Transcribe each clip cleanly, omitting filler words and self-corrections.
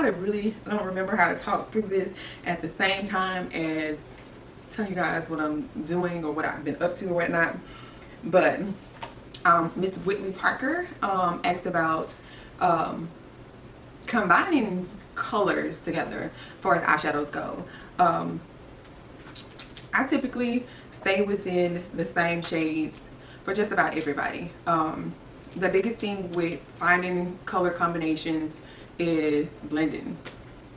really don't remember how to talk through this at the same time as tell you guys what I'm doing or what I've been up to or whatnot. But Miss Whitley Parker asked about combining colors together as far as eyeshadows go. I typically stay within the same shades for just about everybody. The biggest thing with finding color combinations is blending.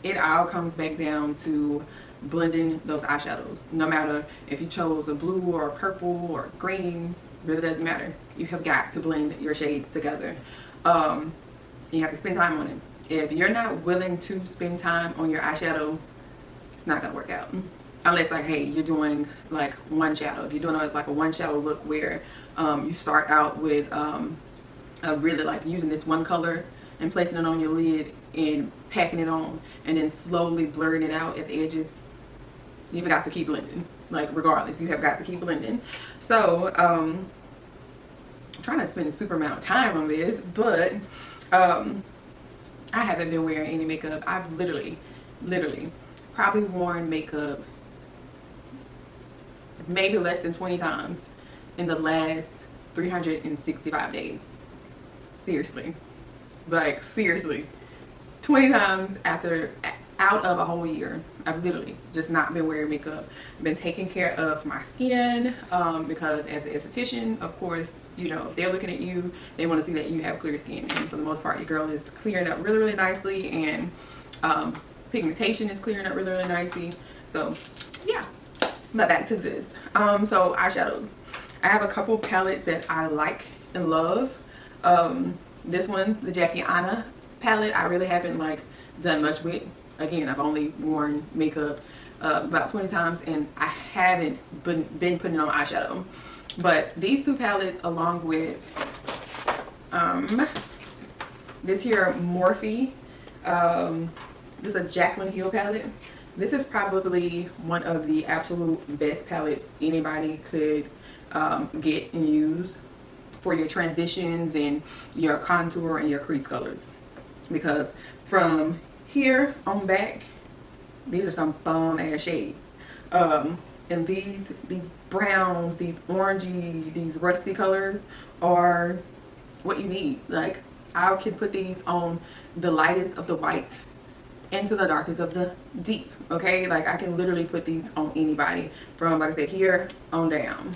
It all comes back down to blending those eyeshadows. No matter if you chose a blue or a purple or green, really doesn't matter. You have got to blend your shades together. You have to spend time on it. If you're not willing to spend time on your eyeshadow, it's not gonna work out. Unless, like, hey, you're doing like one shadow. If you're doing like a one shadow look where you start out with really like using this one color and placing it on your lid and packing it on and then slowly blurring it out at the edges, you've got to keep blending. Like, regardless, you have got to keep blending. So I'm trying to spend a super amount of time on this, but I haven't been wearing any makeup. I've literally probably worn makeup maybe less than 20 times in the last 365 days. Seriously. Like, seriously. 20 times out of a whole year. I've literally just not been wearing makeup. Been taking care of my skin because as an esthetician, of course, you know, if they're looking at you, they want to see that you have clear skin. And for the most part, your girl is clearing up really nicely, and pigmentation is clearing up really nicely. So yeah, but back to this. So eyeshadows. I have a couple palettes that I like and love. This one, the Jackie Aina palette, I really haven't like done much with. Again, I've only worn makeup about 20 times, and I haven't been putting on eyeshadow. But these two palettes, along with this here Morphe, this is a Jaclyn Hill palette. This is probably one of the absolute best palettes anybody could get and use for your transitions and your contour and your crease colors. Because from here on back, these are some bomb ass shades. And these browns, these orangey, these rusty colors are what you need. Like, I can put these on the lightest of the white into the darkest of the deep. Okay, like I can literally put these on anybody from, like I said, here on down.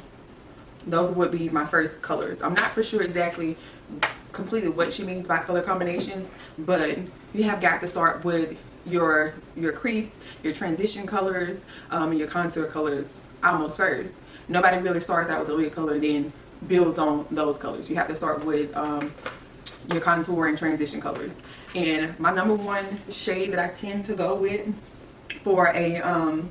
Those would be my first colors. I'm not for sure exactly completely what she means by color combinations, but you have got to start with your crease, your transition colors, and your contour colors almost first. Nobody really starts out with a lid color then builds on those colors. You have to start with your contour and transition colors. And my number one shade that I tend to go with for a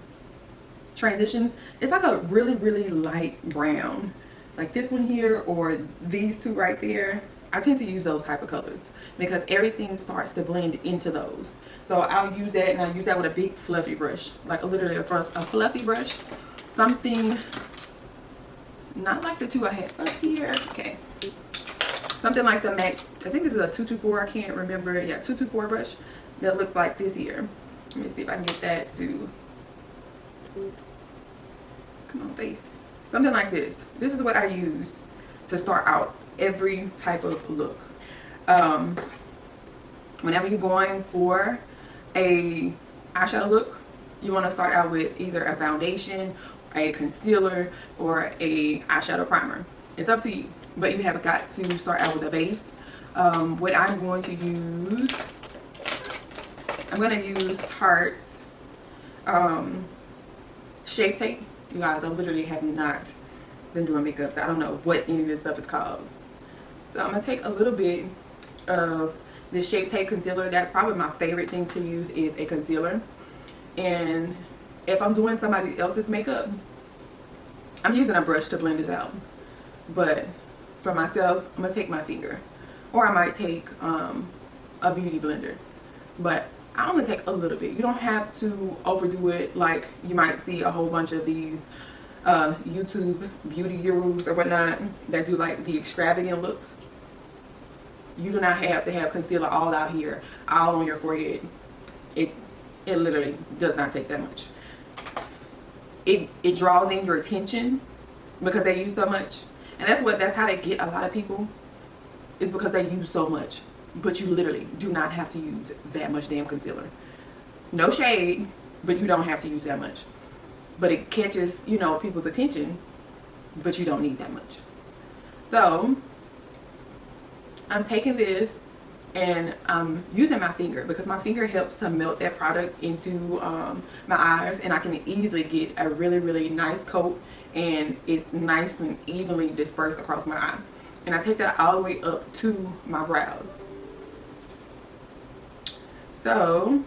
transition, it's like a really light brown, like this one here or these two right there. I tend to use those type of colors because everything starts to blend into those. So I'll use that, and I'll use that with a big fluffy brush, like literally a fluffy brush, something not like the two I have up here. Okay, something like the MAC, I think this is a 224, I can't remember. Yeah, 224 brush that looks like this here. Let me see if I can get that to, come on face, something like this. This is what I use to start out every type of look. Whenever you're going for a eyeshadow look, you want to start out with either a foundation, a concealer, or a eyeshadow primer. It's up to you, but you have got to start out with a base. What I'm going to use, I'm going to use Tarte's Shape Tape. You guys, I literally have not been doing makeup, so I don't know what any of this stuff is called. So I'm going to take a little bit of this Shape Tape concealer. That's probably my favorite thing to use, is a concealer. And if I'm doing somebody else's makeup, I'm using a brush to blend this out. But for myself, I'm going to take my finger. Or I might take a beauty blender. But I only take a little bit. You don't have to overdo it like you might see a whole bunch of these YouTube beauty gurus or whatnot that do like the extravagant looks. You do not have to have concealer all out here, all on your forehead. It literally does not take that much. It draws in your attention because they use so much. And that's how they get a lot of people, is because they use so much. But you literally do not have to use that much damn concealer. No shade, but you don't have to use that much. But it catches, you know, people's attention, but you don't need that much. So I'm taking this and I'm using my finger because my finger helps to melt that product into my eyes, and I can easily get a really, really nice coat, and it's nice and evenly dispersed across my eye. And I take that all the way up to my brows. So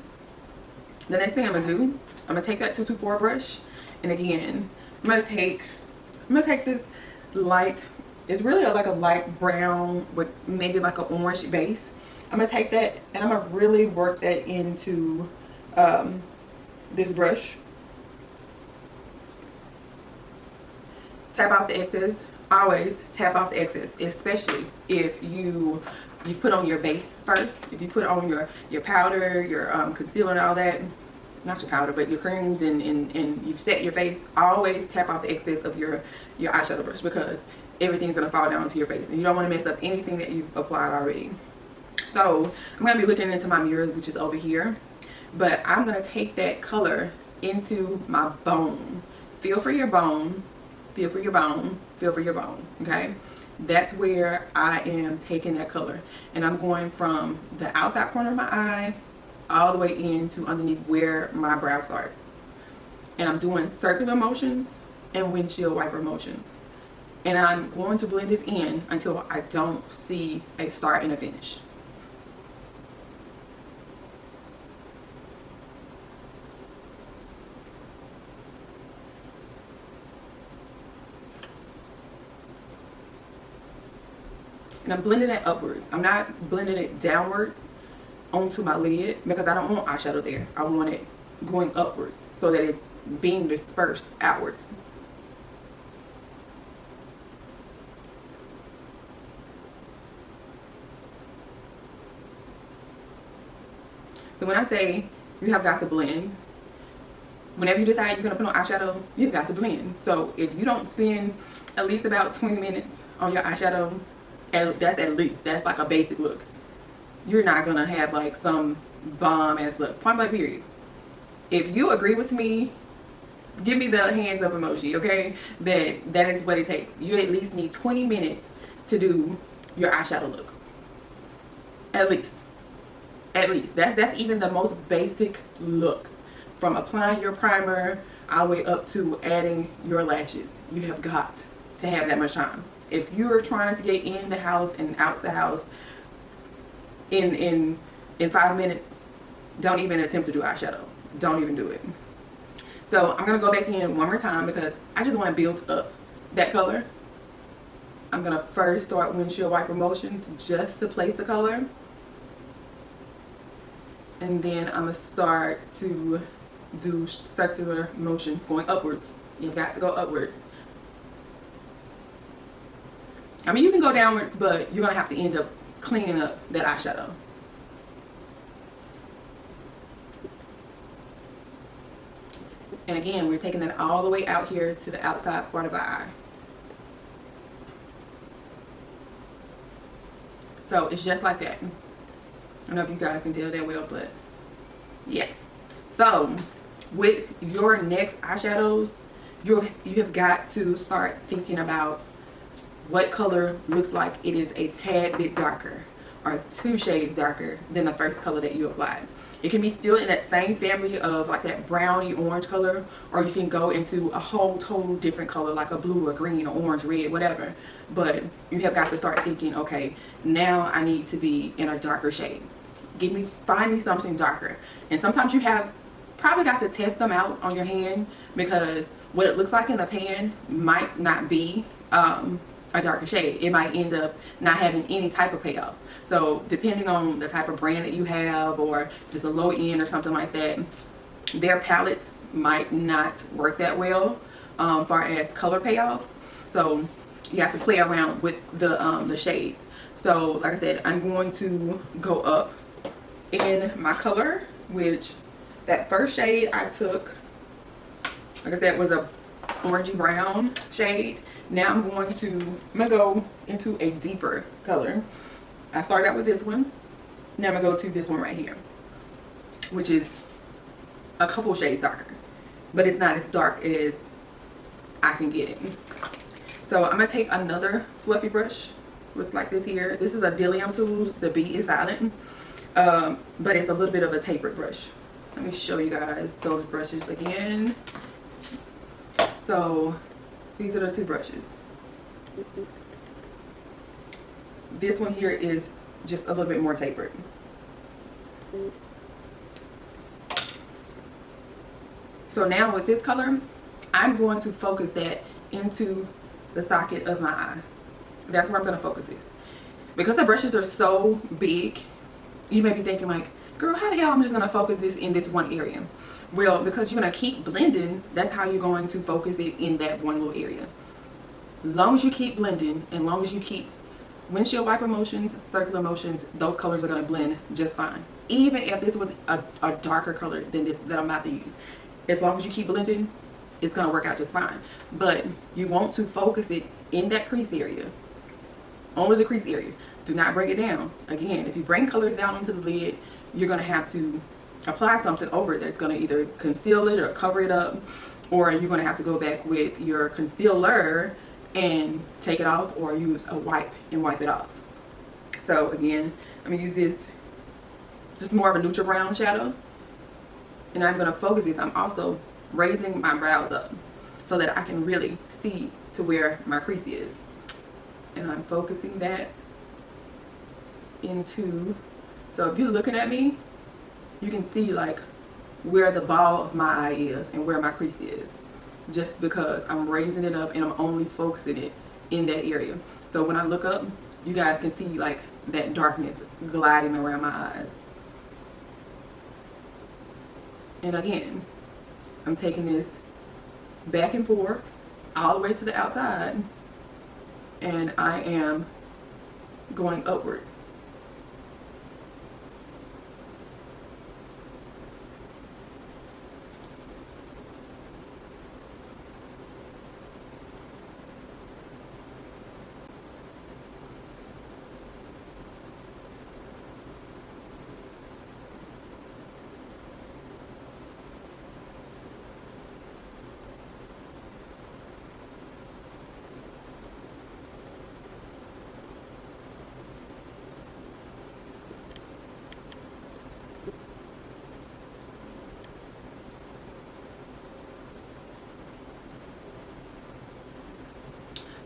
the next thing I'm gonna do, I'm gonna take that 224 brush, and again, I'm gonna take this light. It's really like a light brown with maybe like an orange base. I'm gonna take that and I'm gonna really work that into this brush. Tap off the excess. Always tap off the excess, especially if you put on your base first. If you put on your powder, your concealer and all that, not your powder, but your creams, and you've set your face, always tap off the excess of your eyeshadow brush, because everything's gonna fall down to your face and you don't want to mess up anything that you've applied already. So I'm gonna be looking into my mirror, which is over here, but I'm gonna take that color into my bone. Feel for your bone, feel for your bone, feel for your bone, okay? That's where I am taking that color, and I'm going from the outside corner of my eye all the way into underneath where my brow starts, and I'm doing circular motions and windshield wiper motions, and I'm going to blend this in until I don't see a start and a finish. And I'm blending it upwards. I'm not blending it downwards onto my lid because I don't want eyeshadow there. I want it going upwards so that it's being dispersed outwards. So when I say you have got to blend, whenever you decide you're going to put on eyeshadow, you've got to blend. So if you don't spend at least about 20 minutes on your eyeshadow, that's at least, that's like a basic look, you're not going to have like some bomb ass look. Point blank period. If you agree with me, give me the hands up emoji, okay? That is what it takes. You at least need 20 minutes to do your eyeshadow look. At least. At least. That's even the most basic look. From applying your primer all the way up to adding your lashes. You have got to have that much time. If you're trying to get in the house and out the house in 5 minutes, don't even attempt to do eyeshadow. Don't even do it. So I'm going to go back in one more time because I just want to build up that color. I'm going to first start windshield wiper motions just to place the color. And then I'm going to start to do circular motions going upwards. You've got to go upwards. I mean, you can go downwards, but you're going to have to end up cleaning up that eyeshadow. And again, we're taking that all the way out here to the outside part of our eye. So it's just like that. I don't know if you guys can tell that well, but yeah. So with your next eyeshadows, you have got to start thinking about what color looks like it is a tad bit darker or 2 shades darker than the first color that you applied. It can be still in that same family of like that browny orange color, or you can go into a whole total different color like a blue or green or orange, red, whatever. But you have got to start thinking, okay, now I need to be in a darker shade. Find me something darker. And sometimes you have probably got to test them out on your hand, because what it looks like in the pan might not be a darker shade. It might end up not having any type of payoff. So depending on the type of brand that you have, or just a low end or something like that, their palettes might not work that well far as color payoff. So you have to play around with the shades. So like I said, I'm going to go up in my color which that first shade I took, like I said, was a orangey brown shade. Now I'm gonna go into a deeper color. I started out with this one. Now I'm gonna go to this one right here, which is a couple shades darker, but it's not as dark as I can get it. So I'm gonna take another fluffy brush, looks like this here. This is a Dillium Tools. The B is silent, but it's a little bit of a tapered brush. Let me show you guys those brushes again. So these are the two brushes. This one here is just a little bit more tapered. So now with this color, I'm going to focus that into the socket of my eye. That's where I'm going to focus this. Because the brushes are so big, you may be thinking like, girl, how the hell I'm just going to focus this in this one area? Well, because you're going to keep blending, that's how you're going to focus it in that one little area. As long as you keep blending, and long as you keep windshield wiper motions, circular motions, those colors are going to blend just fine. Even if this was a darker color than this that I'm about to use. As long as you keep blending, it's going to work out just fine. But you want to focus it in that crease area. Only the crease area. Do not bring it down. Again, if you bring colors down onto the lid, you're going to have to apply something over it that's going to either conceal it or cover it up, or you're going to have to go back with your concealer and take it off, or use a wipe and wipe it off. So again, I'm going to use this, just more of a neutral brown shadow, and I'm going to focus this. I'm also raising my brows up so that I can really see to where my crease is, and I'm focusing that into, so if you're looking at me, you can see like where the ball of my eye is and where my crease is, just because I'm raising it up and I'm only focusing it in that area. So when I look up, you guys can see like that darkness gliding around my eyes. And again, I'm taking this back and forth all the way to the outside, and I am going upwards.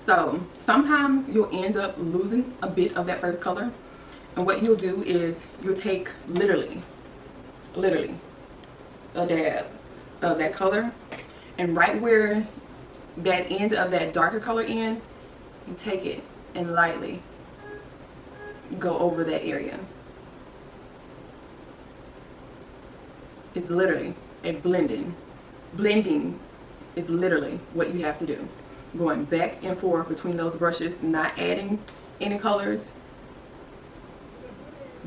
So sometimes you'll end up losing a bit of that first color, and what you'll do is you'll take literally a dab of that color, and right where that end of that darker color ends, you take it and lightly go over that area. It's literally a blending. Blending is literally what you have to do. Going back and forth between those brushes, not adding any colors,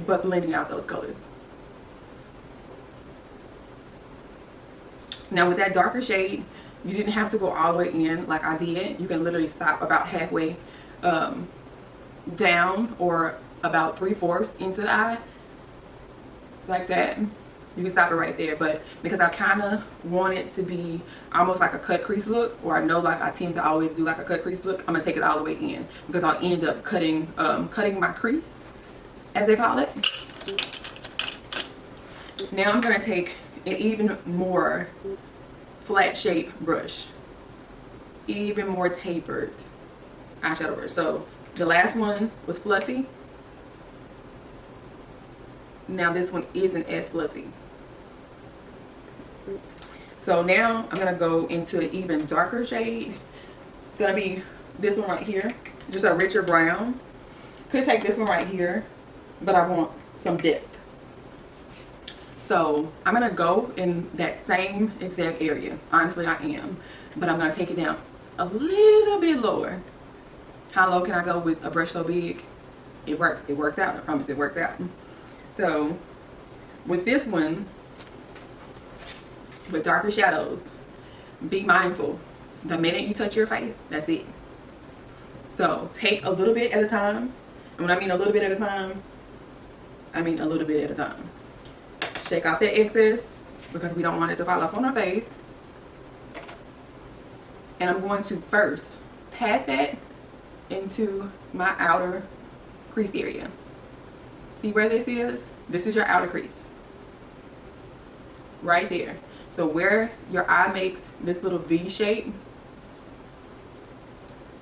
but blending out those colors. Now with that darker shade, you didn't have to go all the way in like I did. You can literally stop about halfway down, or about 3/4 into the eye, like that. You can stop it right there, but because I kind of want it to be almost like a cut crease look, or I know like I tend to always do like a cut crease look, I'm gonna take it all the way in, because I'll end up cutting my crease, as they call it. Now I'm gonna take an even more flat shape brush, even more tapered eyeshadow brush. So the last one was fluffy. Now this one isn't as fluffy. So now I'm going to go into an even darker shade. It's going to be this one right here, just a richer brown. Could take this one right here, but I want some depth. So I'm going to go in that same exact area. Honestly, I am. But I'm going to take it down a little bit lower. How low can I go with a brush so big? It works. It worked out. I promise it worked out. So with this one, with darker shadows, be mindful. The minute you touch your face, that's it. So take a little bit at a time. And when I mean a little bit at a time, I mean a little bit at a time. Shake off that excess because we don't want it to fall off on our face. And I'm going to first pat that into my outer crease area. See where this is? This is your outer crease. Right there. So where your eye makes this little V shape,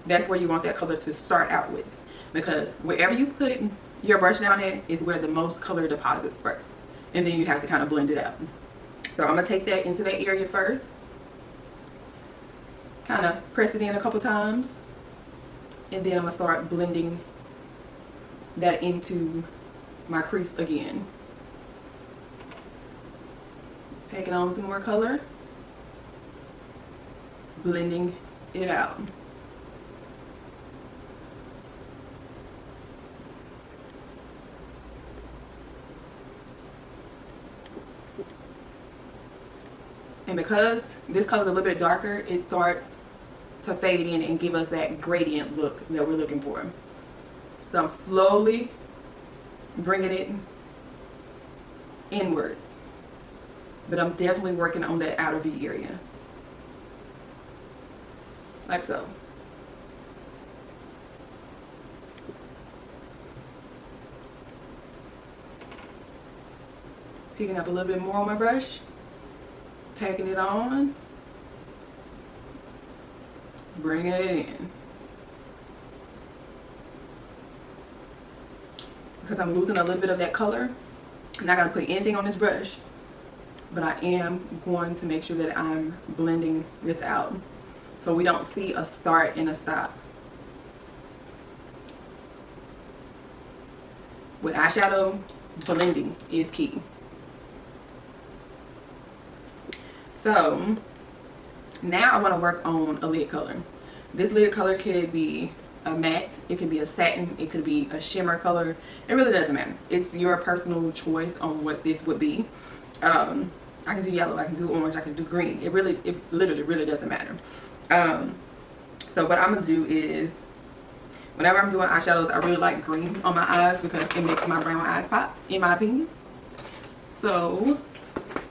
that's where you want that color to start out with. Because wherever you put your brush down at is where the most color deposits first. And then you have to kind of blend it out. So I'm going to take that into that area first. Kind of press it in a couple times. And then I'm going to start blending that into my crease again. Packing on some more color. Blending it out. And because this color is a little bit darker, it starts to fade in and give us that gradient look that we're looking for. So I'm slowly bringing it inward. But I'm definitely working on that outer V area. Like so. Picking up a little bit more on my brush. Packing it on. Bringing it in. Because I'm losing a little bit of that color. I'm not going to put anything on this brush. But I am going to make sure that I'm blending this out. So we don't see a start and a stop. With eyeshadow, blending is key. So now I want to work on a lid color. This lid color could be a matte, it could be a satin, it could be a shimmer color. It really doesn't matter. It's your personal choice on what this would be. I can do yellow, I can do orange, I can do green. It literally really doesn't matter. So what I'm gonna do is, whenever I'm doing eyeshadows, I really like green on my eyes because it makes my brown eyes pop, in my opinion. So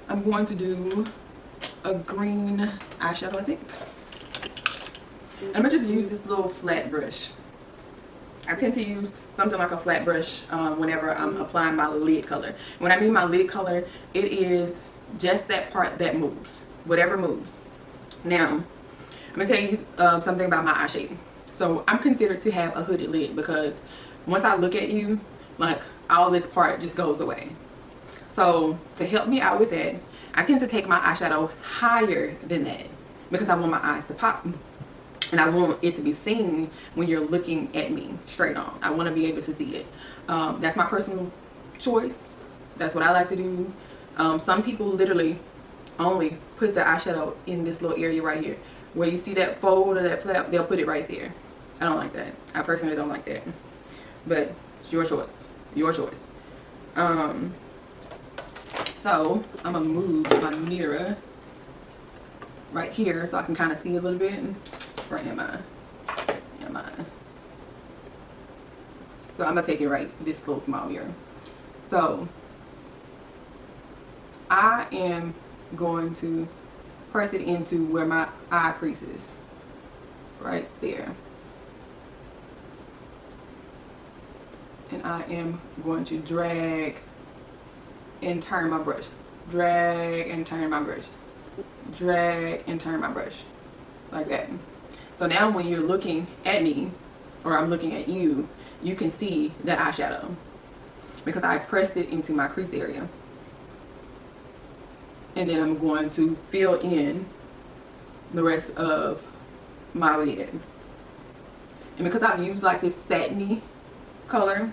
I'm going to do a green eyeshadow, I think. I'm gonna just use this little flat brush. I tend to use something like a flat brush whenever I'm applying my lid color. When I mean my lid color, it is just that part that moves, whatever moves. Now, I'm gonna tell you something about my eye shape. So I'm considered to have a hooded lid because once I look at you, like all this part just goes away. So to help me out with that, I tend to take my eyeshadow higher than that because I want my eyes to pop. And I want it to be seen when you're looking at me straight on. I want to be able to see it. That's my personal choice. That's what I like to do. Some people literally only put the eyeshadow in this little area right here. Where you see that fold or that flap, they'll put it right there. I don't like that. I personally don't like that. But it's your choice. Your choice. So I'm going to move my mirror right here so I can kind of see a little bit. Where am I? Am I? So I'm going to take it right, this little small mirror. So I am going to press it into where my eye crease is. Right there. And I am going to drag and turn my brush. Drag and turn my brush. Drag and turn my brush. Like that. So now when you're looking at me, or I'm looking at you, you can see that eyeshadow. Because I pressed it into my crease area. And then I'm going to fill in the rest of my lid. And because I've used like this satiny color,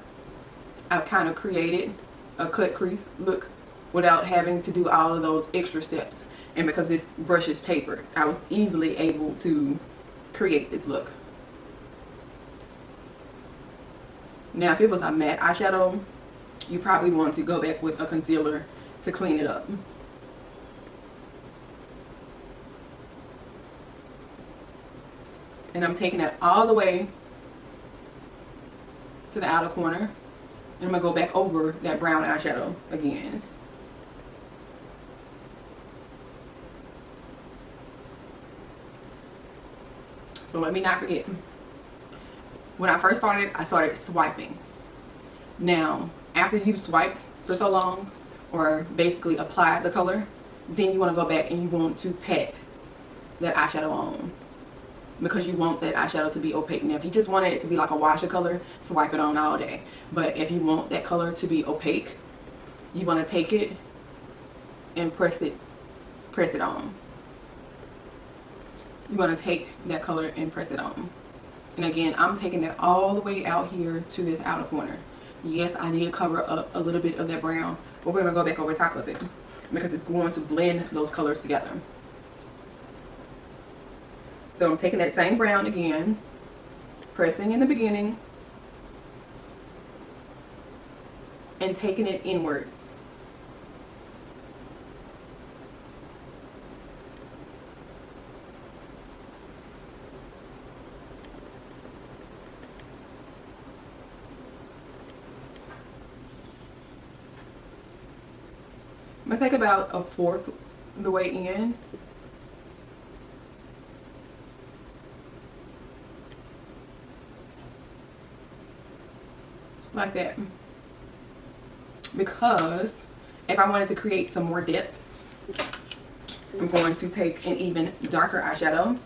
I've kind of created a cut crease look without having to do all of those extra steps. And because this brush is tapered, I was easily able to create this look. Now if it was a matte eyeshadow, you probably want to go back with a concealer to clean it up. And I'm taking that all the way to the outer corner. And I'm going to go back over that brown eyeshadow again. So let me not forget. When I first started, I started swiping. Now, after you've swiped for so long, or basically applied the color, then you want to go back and you want to pat that eyeshadow on, because you want that eyeshadow to be opaque. Now, if you just wanted it to be like a wash of color, swipe it on all day. But if you want that color to be opaque, you want to take it and press it on. You want to take that color and press it on. And again, I'm taking that all the way out here to this outer corner. Yes, I did cover up a little bit of that brown, but we're going to go back over top of it because it's going to blend those colors together. So I'm taking that same brown again, pressing in the beginning, and taking it inwards. I'm going to take about a fourth of the way in. Like that. Because if I wanted to create some more depth, I'm going to take an even darker eyeshadow.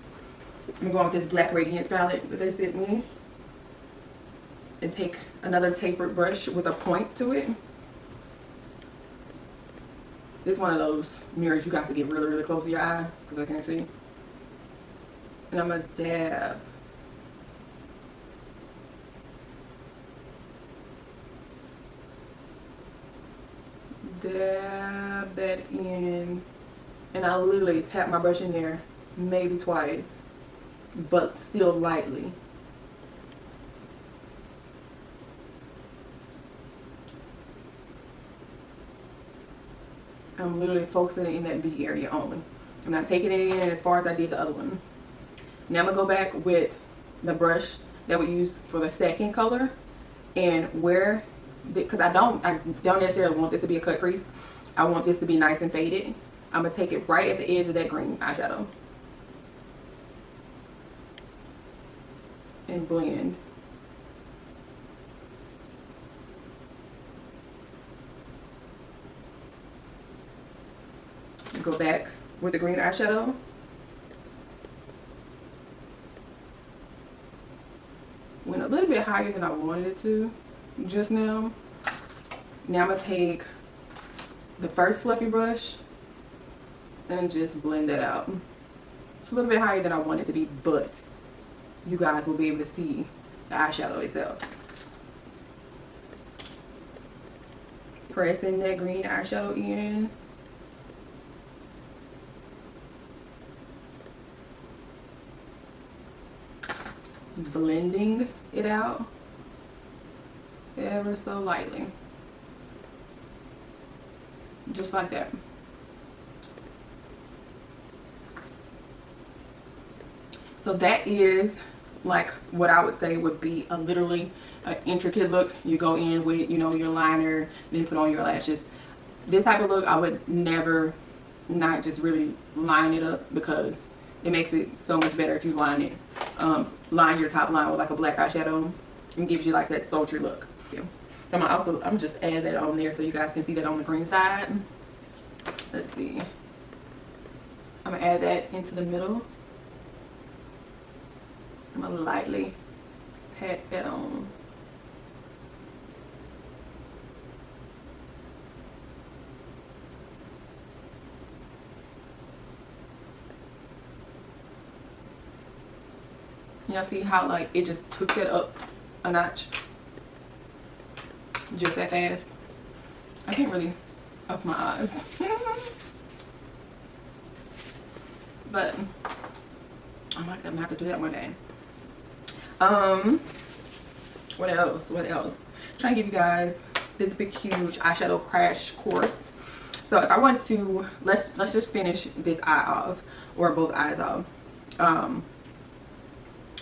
I'm going with this Black Radiance palette that they sent me. And take another tapered brush with a point to it. This is one of those mirrors you got to get really, really close to your eye because I can't see. And I'm going to dab. Dab that in. And I literally tap my brush in there maybe twice, but still lightly. I'm literally focusing it in that V area only. I'm not taking it in as far as I did the other one. Now I'm going to go back with the brush that we used for the second color, and where, because I don't necessarily want this to be a cut crease. I want this to be nice and faded. I'm going to take it right at the edge of that green eyeshadow and blend. Go back with the green eyeshadow. Went a little bit higher than I wanted it to just now. Now I'm going to take the first fluffy brush and just blend that out. It's a little bit higher than I want it to be, but you guys will be able to see the eyeshadow itself. Pressing that green eyeshadow in. Blending it out ever so lightly, just like that. So that is like what I would say would be a literally an intricate look. You go in with, you know, your liner, then put on your lashes. This type of look I would never not just really line it up, because it makes it so much better if you line it. Line your top line with like a black eyeshadow and gives you like that sultry look. Yeah. So I'm just add that on there so you guys can see that on the green side. Let's see. I'm gonna add that into the middle. I'm gonna lightly pat that on. Y'all see how like it just took that up a notch? Just that fast. I can't really up my eyes. But I'm gonna have to do that one day. What else? I'm trying to give you guys this big huge eyeshadow crash course. So if I want to, let's just finish this eye off, or both eyes off.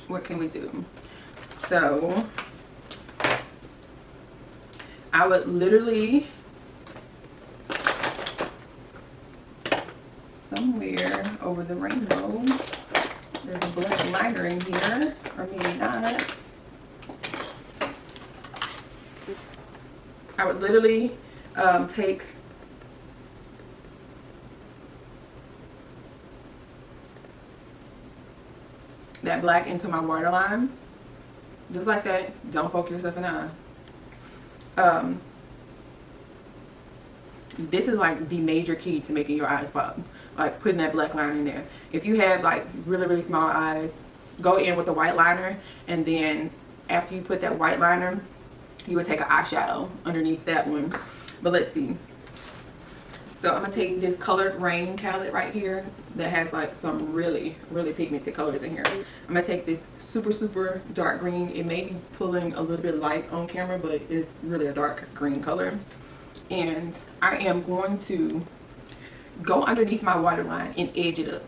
what can we do? So I would literally somewhere over the rainbow, there's a black liner in here, or maybe not. I would literally take that black into my waterline, just like that. Don't poke yourself in the eye. This is like the major key to making your eyes pop, like putting that black line in there. If you have like really small eyes, go in with a white liner, and then after you put that white liner, you would take an eyeshadow underneath that one. But let's see. So I'm gonna take this Colored Rain palette right here that has like some really pigmented colors in here. I'm gonna take this super dark green. It may be pulling a little bit light on camera, but it's really a dark green color. And I am going to go underneath my waterline and edge it up.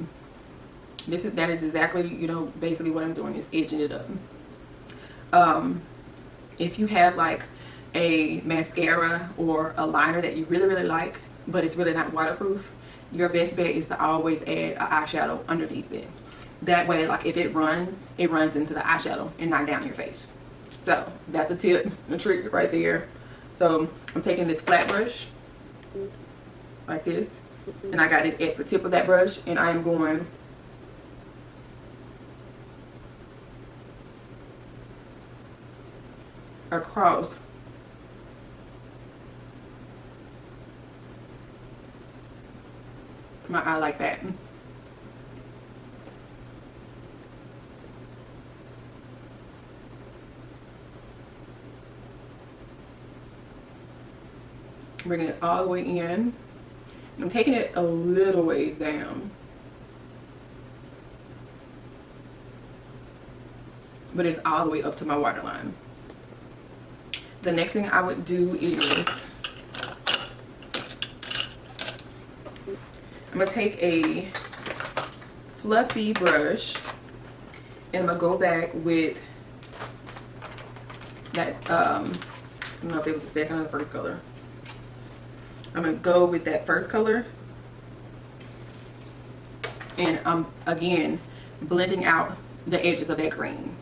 That is exactly, you know, basically what I'm doing is edging it up. If you have like a mascara or a liner that you really like, but it's really not waterproof, your best bet is to always add an eyeshadow underneath it. That way, like if it runs into the eyeshadow and not down your face. So that's a tip, a trick right there. So I'm taking this flat brush like this, and I got it at the tip of that brush, and I am going across my eye like that. Bringing it all the way in. I'm taking it a little ways down, but it's all the way up to my waterline. The next thing I would do is I'm gonna take a fluffy brush and I'm gonna go back with that I don't know if it was the second or the first color. I'm gonna go with that first color, and I'm again blending out the edges of that green.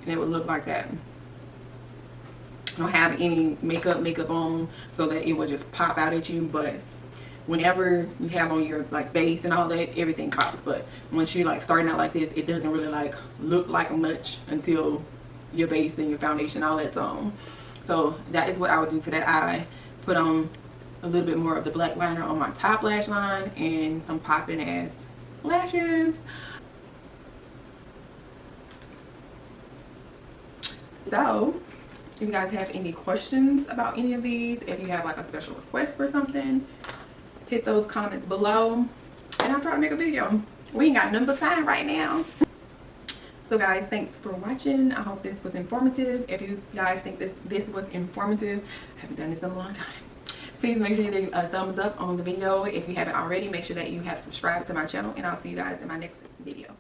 And it would look like that. I don't have any makeup on so that it would just pop out at you, but whenever you have on your like base and all that, everything pops. But once you're like starting out like this, it doesn't really like look like much until your base and your foundation, all that's on. So that is what I would do to that eye. Put on a little bit more of the black liner on my top lash line and some popping ass lashes. So if you guys have any questions about any of these, if you have like a special request for something, hit those comments below and I'll try to make a video. We ain't got nothing but time right now. So guys, thanks for watching. I hope this was informative. If you guys think that this was informative, I haven't done this in a long time, please make sure you leave a thumbs up on the video. If you haven't already, make sure that you have subscribed to my channel, and I'll see you guys in my next video.